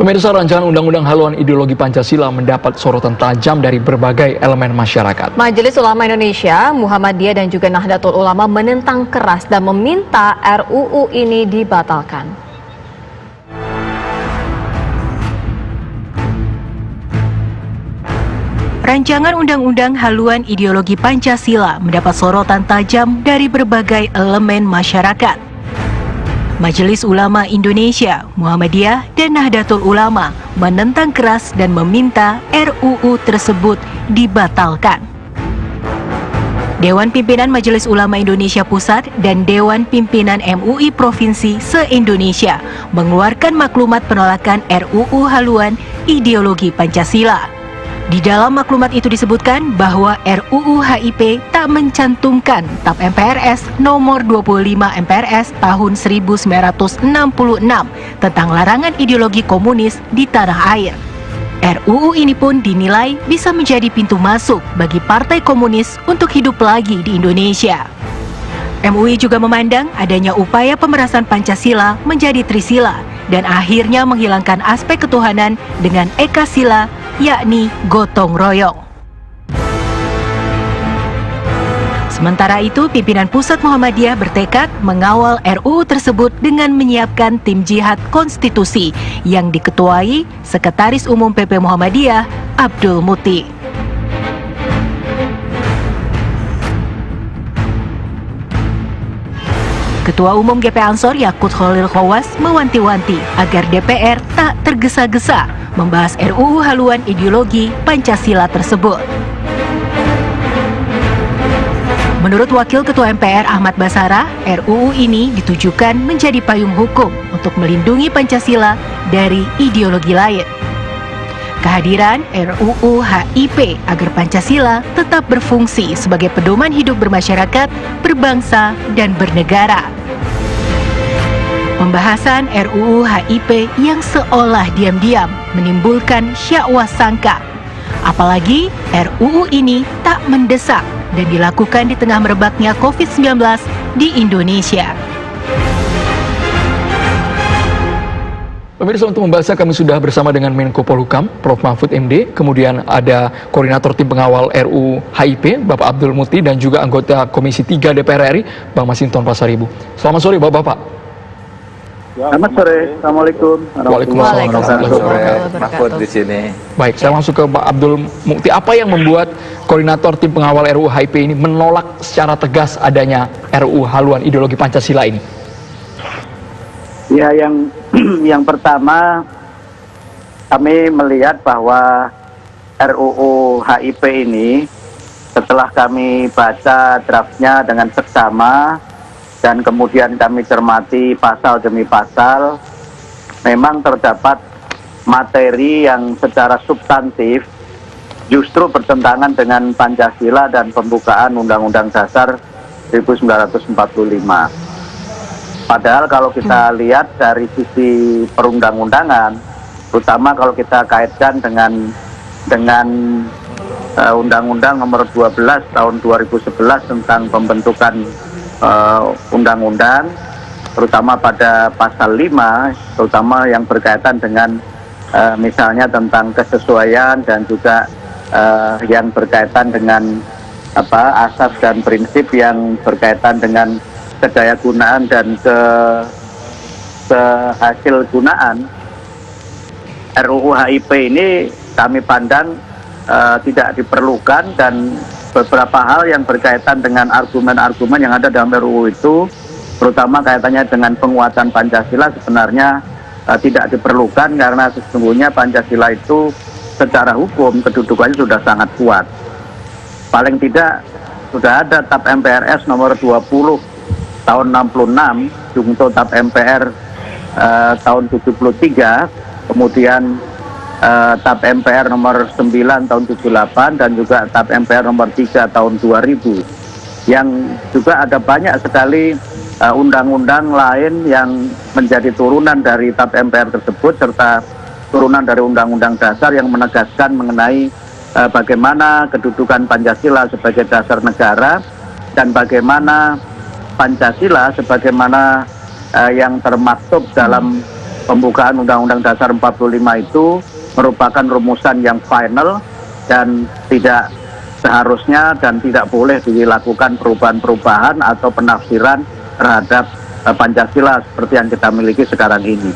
Pemirsa, rancangan undang-undang haluan ideologi Pancasila mendapat sorotan tajam dari berbagai elemen masyarakat. Majelis Ulama Indonesia, Muhammadiyah dan juga Nahdlatul Ulama menentang keras dan meminta RUU ini dibatalkan. Rancangan undang-undang haluan ideologi Pancasila mendapat sorotan tajam dari berbagai elemen masyarakat. Majelis Ulama Indonesia, Muhammadiyah, dan Nahdlatul Ulama menentang keras dan meminta RUU tersebut dibatalkan. Dewan Pimpinan Majelis Ulama Indonesia Pusat dan Dewan Pimpinan MUI Provinsi se-Indonesia mengeluarkan maklumat penolakan RUU haluan ideologi Pancasila. Di dalam maklumat itu disebutkan bahwa RUU HIP tak mencantumkan TAP MPRS nomor 25 MPRS tahun 1966 tentang larangan ideologi komunis di tanah air. RUU ini pun dinilai bisa menjadi pintu masuk bagi partai komunis untuk hidup lagi di Indonesia. MUI juga memandang adanya upaya pemerasan Pancasila menjadi Trisila dan akhirnya menghilangkan aspek ketuhanan dengan Ekasila, yakni gotong royong. Sementara itu, pimpinan Pusat Muhammadiyah bertekad mengawal RUU tersebut dengan menyiapkan tim jihad konstitusi yang diketuai Sekretaris Umum PP Muhammadiyah, Abdul Muti. Ketua Umum GP Ansor Yakut Khalil Khawas mewanti-wanti agar DPR tak tergesa-gesa membahas RUU haluan ideologi Pancasila tersebut. Menurut Wakil Ketua MPR Ahmad Basara, RUU ini ditujukan menjadi payung hukum untuk melindungi Pancasila dari ideologi lain. Kehadiran RUU HIP agar Pancasila tetap berfungsi sebagai pedoman hidup bermasyarakat, berbangsa, dan bernegara. Pembahasan RUU HIP yang seolah diam-diam menimbulkan syakwa sangka. Apalagi RUU ini tak mendesak dan dilakukan di tengah merebaknya COVID-19 di Indonesia. Pemirsa, untuk membahasnya kami sudah bersama dengan Menko Polhukam, Prof. Mahfud MD, kemudian ada Koordinator Tim Pengawal RUU HIP, Bapak Abdul Muti, dan juga anggota Komisi 3 DPR RI, Bang Masinton Pasaribu. Selamat sore, Bapak-Bapak. Selamat sore, Assalamualaikum. Waalaikumsalam. Selamat sore, Mahfud di sini. Baik, saya langsung ke Pak Abdul Muti. Apa yang membuat Koordinator Tim Pengawal RUU HIP ini menolak secara tegas adanya RUU haluan ideologi Pancasila ini? Ya, yang pertama kami melihat bahwa RUU HIP ini setelah kami baca draftnya dengan seksama dan kemudian kami cermati pasal demi pasal, memang terdapat materi yang secara substantif justru bertentangan dengan Pancasila dan pembukaan Undang-Undang Dasar 1945. Padahal kalau kita lihat dari sisi perundang-undangan, terutama kalau kita kaitkan dengan Undang-Undang Nomor 12 Tahun 2011 tentang pembentukan undang-undang, terutama pada pasal 5, terutama yang berkaitan dengan misalnya tentang kesesuaian dan juga yang berkaitan dengan asas dan prinsip yang berkaitan dengan kedayagunaan dan kehasil gunaan. RUU HIP ini kami pandang tidak diperlukan, dan beberapa hal yang berkaitan dengan argumen-argumen yang ada dalam RUU itu, terutama kaitannya dengan penguatan Pancasila, sebenarnya tidak diperlukan karena sesungguhnya Pancasila itu secara hukum kedudukannya sudah sangat kuat. Paling tidak sudah ada TAP MPRS nomor 20 tahun 66, Jungto TAP MPR tahun 73, kemudian TAP MPR nomor 9 tahun 78, dan juga TAP MPR nomor 3 tahun 2000, yang juga ada banyak sekali undang-undang lain yang menjadi turunan dari TAP MPR tersebut, serta turunan dari Undang-Undang Dasar yang menegaskan mengenai bagaimana kedudukan Pancasila sebagai dasar negara, dan bagaimana Pancasila sebagaimana yang termaktub dalam pembukaan Undang-Undang Dasar 45 itu merupakan rumusan yang final dan tidak seharusnya dan tidak boleh dilakukan perubahan-perubahan atau penafsiran terhadap Pancasila seperti yang kita miliki sekarang ini.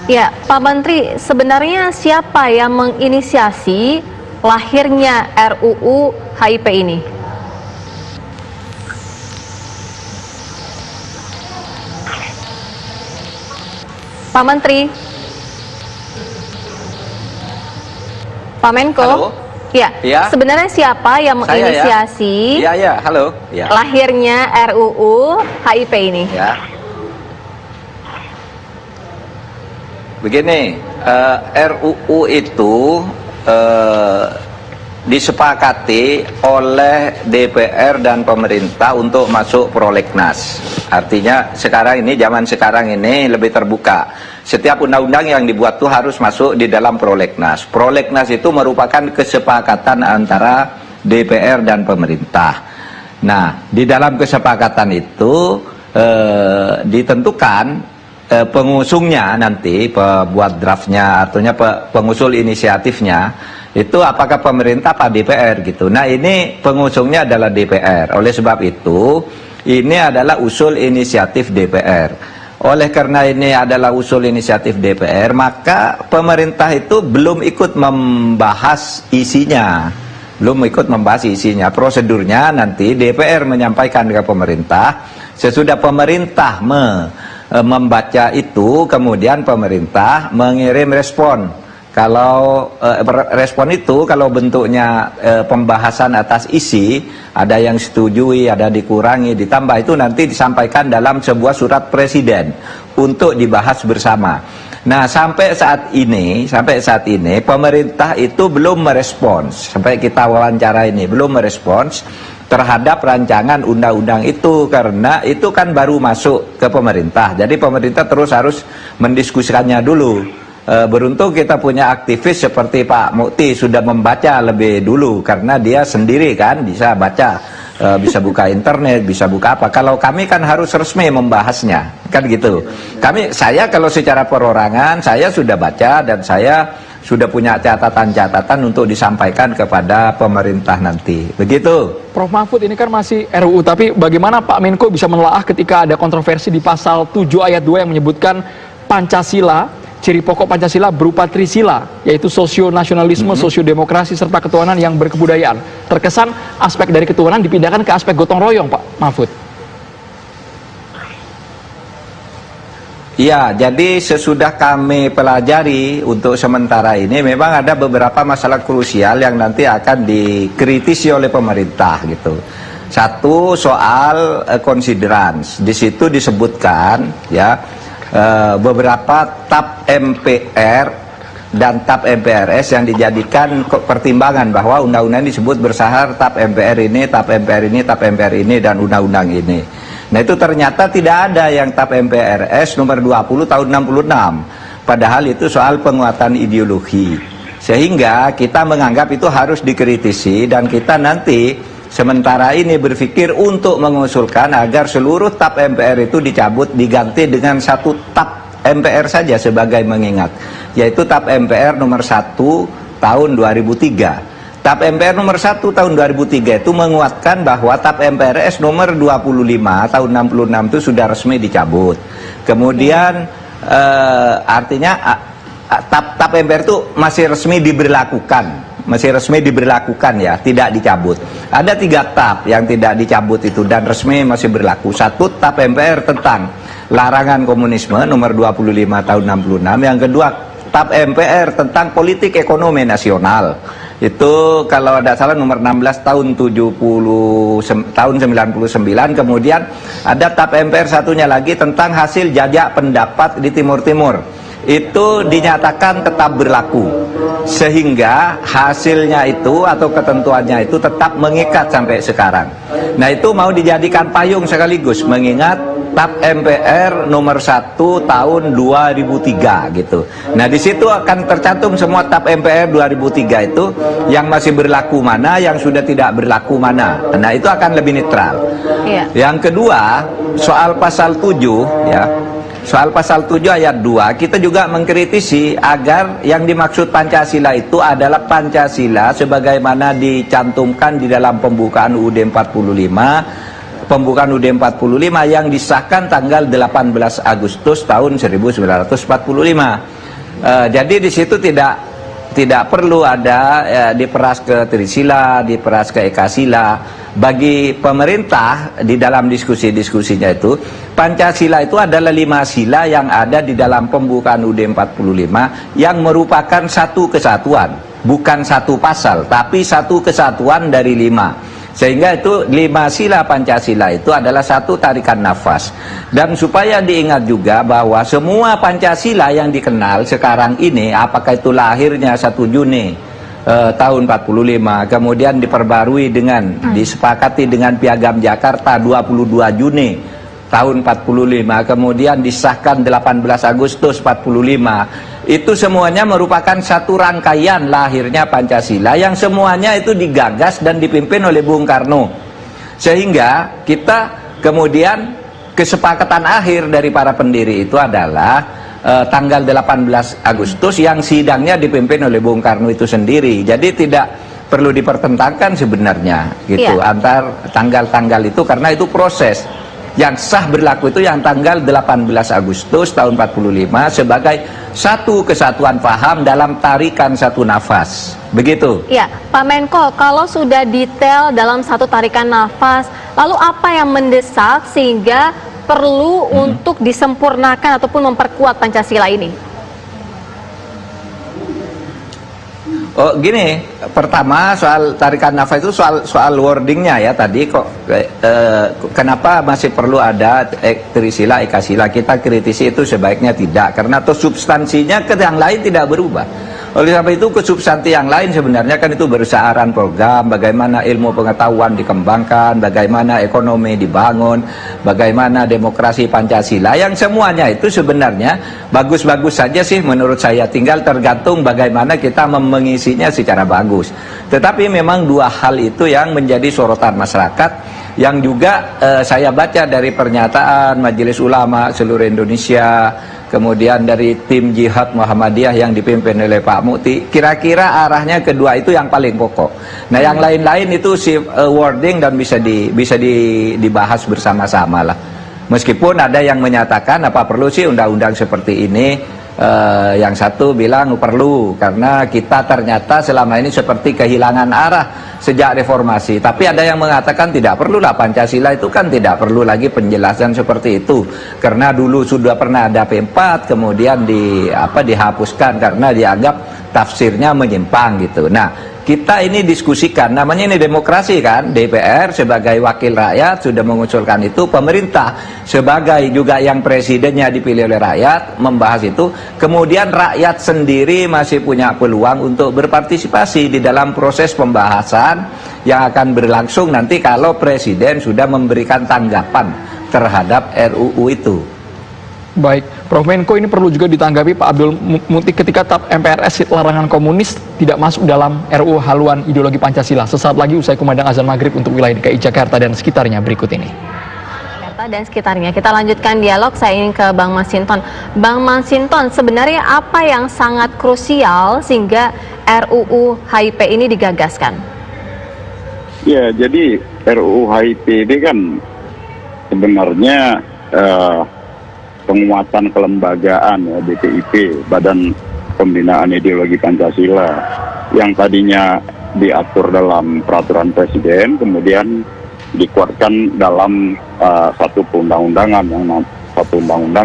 Ya, Pak Menteri, sebenarnya siapa yang menginisiasi lahirnya RUU HIP ini? Pak Menteri, Pak Menko, Halo? ya, Ya. sebenarnya siapa yang menginisiasi Ya, halo. Ya. lahirnya RUU HIP ini? Ya. Begini, RUU itu disepakati oleh DPR dan pemerintah untuk masuk prolegnas. Artinya zaman sekarang ini lebih terbuka. Setiap undang-undang yang dibuat itu harus masuk di dalam prolegnas. Prolegnas itu merupakan kesepakatan antara DPR dan pemerintah. Nah, di dalam kesepakatan itu ditentukan pengusungnya nanti, pembuat draftnya, artinya pengusul inisiatifnya itu apakah pemerintah apa DPR gitu. Nah, ini pengusungnya adalah DPR. Oleh sebab itu ini adalah usul inisiatif DPR. Oleh karena ini adalah usul inisiatif DPR, maka pemerintah itu belum ikut membahas isinya. Prosedurnya nanti DPR menyampaikan ke pemerintah. Sesudah pemerintah membaca itu, kemudian pemerintah mengirim respon. Kalau respon itu, kalau bentuknya pembahasan atas isi, ada yang setujui, ada dikurangi, ditambah, itu nanti disampaikan dalam sebuah surat presiden untuk dibahas bersama. Nah, sampai saat ini pemerintah itu belum merespons, sampai kita wawancara ini belum merespons terhadap rancangan undang-undang itu, karena itu kan baru masuk ke pemerintah. Jadi pemerintah terus harus mendiskusikannya dulu. Beruntung kita punya aktivis seperti Pak Mukti sudah membaca lebih dulu, karena dia sendiri kan bisa baca, bisa buka internet, bisa buka apa. Kalau kami kan harus resmi membahasnya, kan gitu. Saya kalau secara perorangan saya sudah baca dan saya sudah punya catatan-catatan untuk disampaikan kepada pemerintah nanti. Begitu. Prof Mahfud, ini kan masih RUU, tapi bagaimana Pak Menko bisa menelaah ketika ada kontroversi di pasal 7 ayat 2 yang menyebutkan Pancasila, ciri pokok Pancasila berupa trisila, yaitu sosio-nasionalisme, sosio-demokrasi, serta ketuhanan yang berkebudayaan. Terkesan aspek dari ketuhanan dipindahkan ke aspek gotong royong, Pak Mahfud. Ya, jadi sesudah kami pelajari untuk sementara ini, memang ada beberapa masalah krusial yang nanti akan dikritisi oleh pemerintah gitu. Satu, soal considerance. Di situ disebutkan ya, beberapa TAP MPR dan TAP MPRS yang dijadikan pertimbangan bahwa undang-undang disebut bersahar TAP MPR ini, TAP MPR ini, TAP MPR ini, dan undang-undang ini. Nah, itu ternyata tidak ada yang TAP MPRS nomor 20 tahun 66. Padahal itu soal penguatan ideologi. Sehingga kita menganggap itu harus dikritisi, dan kita nanti sementara ini berpikir untuk mengusulkan agar seluruh TAP MPR itu dicabut, diganti dengan satu TAP MPR saja sebagai mengingat, yaitu TAP MPR nomor 1 tahun 2003. TAP MPR nomor 1 tahun 2003 itu menguatkan bahwa TAP MPRS nomor 25 tahun 66 itu sudah resmi dicabut. Kemudian artinya TAP MPR itu masih resmi diberlakukan ya, tidak dicabut. Ada 3 TAP yang tidak dicabut itu dan resmi masih berlaku. Satu, TAP MPR tentang larangan komunisme nomor 25 tahun 66. Yang kedua, TAP MPR tentang politik ekonomi nasional. Itu kalau tidak salah nomor 16 tahun 99. Kemudian ada TAP MPR satunya lagi tentang hasil jajak pendapat di Timur Timur. Itu dinyatakan tetap berlaku, sehingga hasilnya itu atau ketentuannya itu tetap mengikat sampai sekarang. Nah, itu mau dijadikan payung sekaligus mengingat TAP MPR nomor 1 tahun 2003 gitu. Nah, di situ akan tercantum semua TAP MPR 2003 itu yang masih berlaku mana, yang sudah tidak berlaku mana. Nah, itu akan lebih netral. Iya. Yang kedua, soal pasal 7 ya. soal pasal 7 ayat 2, kita juga mengkritisi agar yang dimaksud Pancasila itu adalah Pancasila sebagaimana dicantumkan di dalam pembukaan UUD 45, yang disahkan tanggal 18 Agustus tahun 1945. Jadi di situ tidak perlu ada diperas ke Trisila, diperas ke Ekasila. Bagi pemerintah di dalam diskusi-diskusinya itu, Pancasila itu adalah 5 sila yang ada di dalam pembukaan UUD 45 yang merupakan satu kesatuan, bukan satu pasal, tapi satu kesatuan dari 5. Sehingga itu 5 sila Pancasila itu adalah satu tarikan nafas. Dan supaya diingat juga bahwa semua Pancasila yang dikenal sekarang ini, apakah itu lahirnya 1 Juni tahun 45, kemudian diperbarui dengan disepakati dengan Piagam Jakarta 22 Juni tahun 45, kemudian disahkan 18 Agustus 45. Itu semuanya merupakan satu rangkaian lahirnya Pancasila yang semuanya itu digagas dan dipimpin oleh Bung Karno. Sehingga kita kemudian kesepakatan akhir dari para pendiri itu adalah tanggal 18 Agustus yang sidangnya dipimpin oleh Bung Karno itu sendiri. Jadi tidak perlu dipertentangkan sebenarnya gitu antar tanggal-tanggal itu, karena itu proses yang sah berlaku itu yang tanggal 18 Agustus tahun 45 sebagai satu kesatuan paham dalam tarikan satu nafas. Begitu. Ya, Pak Menko, kalau sudah detail dalam satu tarikan nafas, lalu apa yang mendesak sehingga perlu untuk disempurnakan ataupun memperkuat Pancasila ini? Oh gini, pertama soal tarikan nafas itu soal wordingnya ya tadi kok kenapa masih perlu ada Trisila, Ekasila? Kita kritisi itu sebaiknya tidak, karena toh substansinya ke yang lain tidak berubah. Oleh sebab itu ke substansi yang lain sebenarnya kan itu bersaaran program, bagaimana ilmu pengetahuan dikembangkan, bagaimana ekonomi dibangun, bagaimana demokrasi Pancasila, yang semuanya itu sebenarnya bagus-bagus saja sih menurut saya, tinggal tergantung bagaimana kita mengisinya secara bagus. Tetapi memang 2 hal itu yang menjadi sorotan masyarakat, yang juga saya baca dari pernyataan Majelis Ulama seluruh Indonesia, kemudian dari tim Jihad Muhammadiyah yang dipimpin oleh Pak Mukti, kira-kira arahnya kedua itu yang paling pokok. Nah yang lain-lain itu wording dan bisa dibahas bersama-sama lah. Meskipun ada yang menyatakan apa perlu sih undang-undang seperti ini, yang satu bilang perlu karena kita ternyata selama ini seperti kehilangan arah sejak reformasi. Tapi ada yang mengatakan tidak perlulah, Pancasila itu kan tidak perlu lagi penjelasan seperti itu karena dulu sudah pernah ada P4 kemudian dihapuskan karena dianggap tafsirnya menyimpang gitu. Nah kita ini diskusikan, namanya ini demokrasi kan, DPR sebagai wakil rakyat sudah mengusulkan itu, pemerintah sebagai juga yang presidennya dipilih oleh rakyat membahas itu, kemudian rakyat sendiri masih punya peluang untuk berpartisipasi di dalam proses pembahasan yang akan berlangsung nanti kalau presiden sudah memberikan tanggapan terhadap RUU itu. Baik, Prof. Menko, ini perlu juga ditanggapi Pak Abdul Muti ketika TAP MPRS larangan komunis tidak masuk dalam RUU haluan ideologi Pancasila. Sesaat lagi usai kumandang azan maghrib untuk wilayah DKI Jakarta dan sekitarnya berikut ini. Jakarta dan sekitarnya. Kita lanjutkan dialog, saya ingin ke Bang Masinton. Bang Masinton, sebenarnya apa yang sangat krusial sehingga RUU HIP ini digagaskan? Ya, jadi RUU HIP ini kan sebenarnya penguatan kelembagaan ya, BPIP, Badan Pembinaan Ideologi Pancasila, yang tadinya diatur dalam peraturan presiden, kemudian dikuatkan dalam satu undang-undang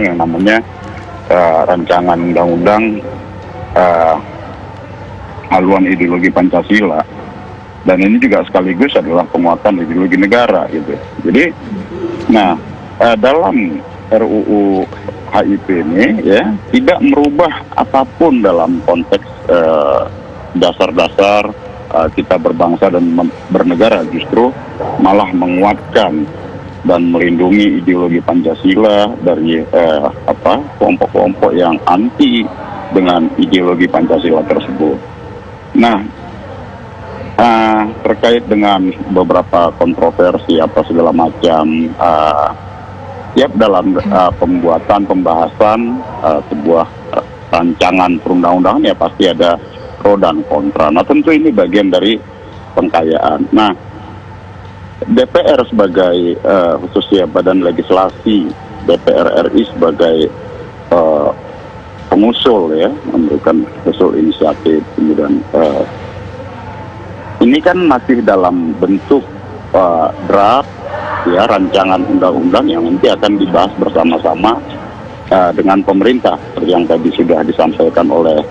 yang namanya rancangan undang-undang haluan ideologi Pancasila, dan ini juga sekaligus adalah penguatan ideologi negara gitu. Jadi, nah dalam RUU HIP ini ya tidak merubah apapun dalam konteks dasar-dasar kita berbangsa dan bernegara, justru malah menguatkan dan melindungi ideologi Pancasila dari kelompok-kelompok yang anti dengan ideologi Pancasila tersebut. Nah, terkait dengan beberapa kontroversi apa segala macam Siap dalam pembuatan pembahasan sebuah rancangan perundang-undangan ya pasti ada pro dan kontra. Nah tentu ini bagian dari pengkayaan. Nah DPR sebagai khususnya badan legislasi, DPR RI sebagai pengusul ya, memberikan usul inisiatif, kemudian ini kan masih dalam bentuk draft ya, rancangan undang-undang yang nanti akan dibahas bersama-sama dengan pemerintah seperti yang tadi sudah disampaikan oleh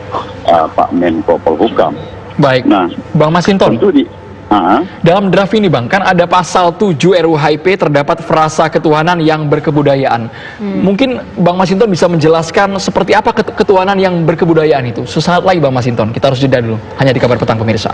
Pak Menko Polhukam. Baik, Nah, Bang Masinton. tentu Dalam draft ini Bang, kan ada pasal 7 RUU HIP terdapat frasa ketuhanan yang berkebudayaan. Mungkin Bang Masinton bisa menjelaskan seperti apa ketuhanan yang berkebudayaan itu. Sesaat lagi Bang Masinton, kita harus jeda dulu. Hanya di Kabar Petang pemirsa.